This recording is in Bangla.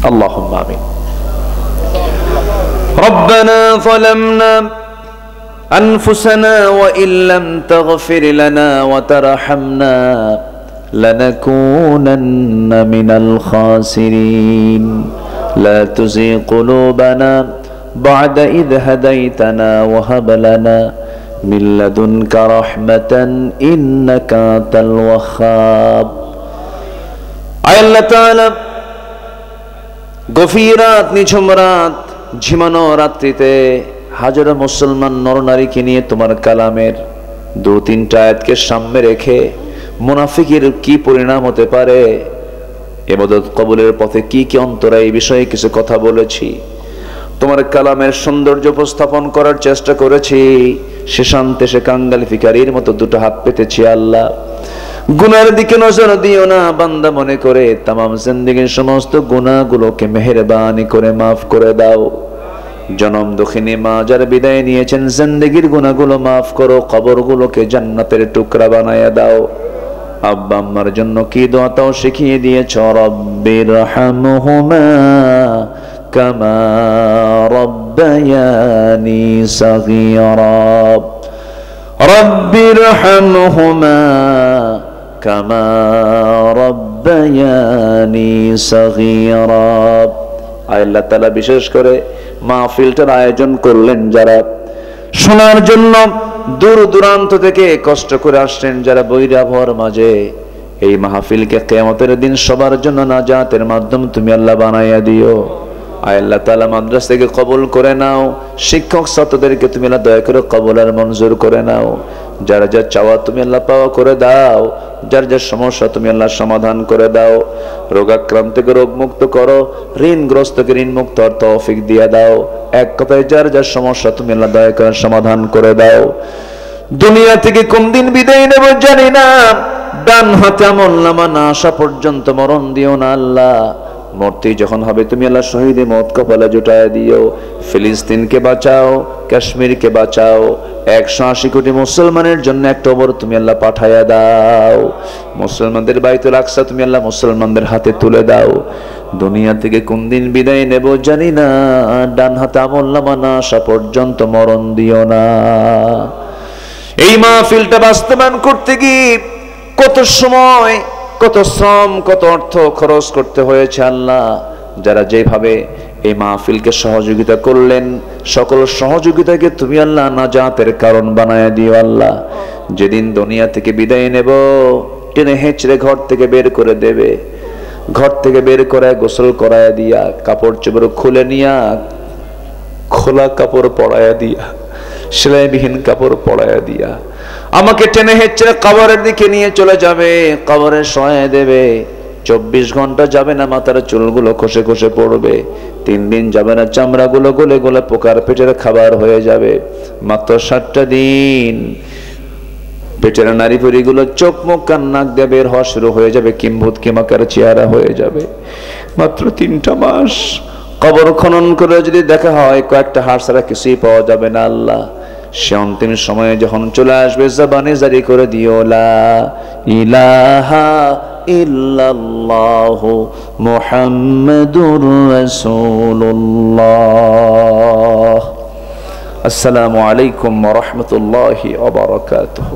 আল্লাহুম্মা আমিন। রব্বানা যালামনা আনফুসানা ওয়া ইল্লাম তাগফির লানা ওয়া তারহামনা লানাকুনান্না মিনাল খাসিরিন। লা তুযিগ কুলুবানা বা'দা ইয হাদাইতানা ওয়া হাব লানা মিন লাদুনকা রাহমাতান ইন্নাকা আনতাল ওয়াহ্হাব। আল্লাহ তাআলা গভীর রাত, নিঝুম রাত, ঝিমানো রাত্রিতে হাজারো মুসলমান নরনারীকে নিয়ে তোমার কালামের দু তিনটা আয়াতকে সামনে রেখে মুনাফিকের কি পরিণাম হতে পারে, ইবাদত কবুলের পথে কি কি অন্তরা, এই বিষয়ে কিছু কথা বলেছি। তোমার কালামের সৌন্দর্য উপস্থাপন করার চেষ্টা করেছি। সে শান্তে সে কাঙ্গাল ফিকারির মতো দুটো হাত পেতেছি। আল্লাহ, গুনার দিকে নজর দিও না, বান্দা মনে করে তামাম জিন্দেগীর সমস্ত গুনাহগুলোকে মেহেরবানি করে মাফ করে দাও। জনম দুঃখিনী মা যারা বিদায় নিয়েছেন, জিন্দেগীর গুনাহগুলো মাফ করো, কবরগুলোকে জান্নাতের টুকরা বানায়া দাও। আব্বা আম্মার জন্য কি দোয়া তাও শিখিয়ে দিয়েছ। রব্বিরহামহুমা কামা রব্বায়ানি সাগীরা, রব্বিরহামহুমা কামা রব্বায়ানি সাগীরা। আল্লাহ তাআলা বিশেষ করে মাহফিলটার আয়োজন করলেন যারা শোনার জন্য দূর দূরান্ত থেকে কষ্ট করে আসছেন, যারা বৈরাভর মাঝে এই মাহফিলকে কিয়ামতের দিন সবার জন্য নাজাতের মাধ্যম তুমি আল্লাহ বানাইয়া দিও। আল্লাহ তাআলা মাদ্রাসা থেকে কবুল করে নাও, শিক্ষক ছাত্রদেরকে তুমি আল্লাহ দয়া করে কবুল আর মঞ্জুর করে নাও। যারা যা চাওয়া তুমি আল্লাহ পাওয়া করে দাও, যার যার সমস্যা তুমি আল্লাহ সমাধান করে দাও। রোগাক্রান্তকে রোগ মুক্ত করো, ঋণগ্রস্তকে ঋণ মুক্ত হওয়ার তৌফিক দিয়ে দাও। এক কথায় যার যার সমস্যা তুমি আল্লাহ দয়া করে সমাধান করে দাও। দুনিয়া থেকে কোন দিন বিদায় নেব জানি না, ডান হাতে আমলনামা না আসা পর্যন্ত মরণ দিও না আল্লাহ। মরতে যখন হবে তুমি আল্লাহ শহীদে মত কপালে জুটায় দিও। ফিলিস্তিনকে বাঁচাও, কাশ্মীরকে বাঁচাও। 180 কোটি মুসলমানের জন্য একটা ওমর তুমি আল্লাহ পাঠায়া দাও। মুসলমানদের বাইতুল আকসা তুমি আল্লাহ মুসলমানদের হাতে তুলে দাও। দুনিয়া থেকে কোন দিন বিদায় নেব জানি না, ডান হাতে আমলনামা না আসা পর্যন্ত মরণ দিও না। এই মাহফিলটা বাস্তবায়ন করতে গিয়ে কত সময়, কত শ্রম, কত অর্থ খরচ করতে হয়েছে আল্লাহ। যারা যেভাবে এই মাহফিলকে সহযোগিতা করলেন, সকল সহযোগিতাকে তুমি আল্লাহ নাজাতের কারণ বানায়া দিও আল্লাহ। যেদিন দুনিয়া থেকে বিদায় নেব, টেনে হেঁচড়ে ঘর থেকে বের করে দেবে। ঘর থেকে বের করে গোসল করায়া দিয়া, কাপড় চোপড় খুলে নিয়া, খোলা কাপড় পরায়া দিয়া, সেলাইবিহীন কাপড় পরায়া দিয়া আমাকে টেনে হেঁচড়ে কবরের দিকে নিয়ে চলে যাবে। কবরে শোয়া দেবে। 24 ঘন্টা যাবে না মাথার চুলগুলো খসে খসে পড়বে। 3 দিন যাবে না চামড়াগুলো গলে গলে পোকার পেটের খাবার হয়ে যাবে। মাত্র 7টা দিন পেটের নারী পরিগুলো চোখ মুখ কান নাক দিয়ে বের হওয়া শুরু হয়ে যাবে, কিম্ভূত কিমাকার চেহারা হয়ে যাবে। মাত্র 3টা মাস কবর খনন করে যদি দেখা হয় কয়েকটা হাড় ছাড়া কিছুই পাওয়া যাবে না আল্লাহ। সে অন্তিম সময়ে যখন চলে আসবে, জবানে জারি করে দিও লা ইলাহা ইল্লাল্লাহু মুহাম্মাদুর রাসূলুল্লাহ। আসসালামু আলাইকুম ওয়া রাহমাতুল্লাহি ওয়া বারাকাতুহু।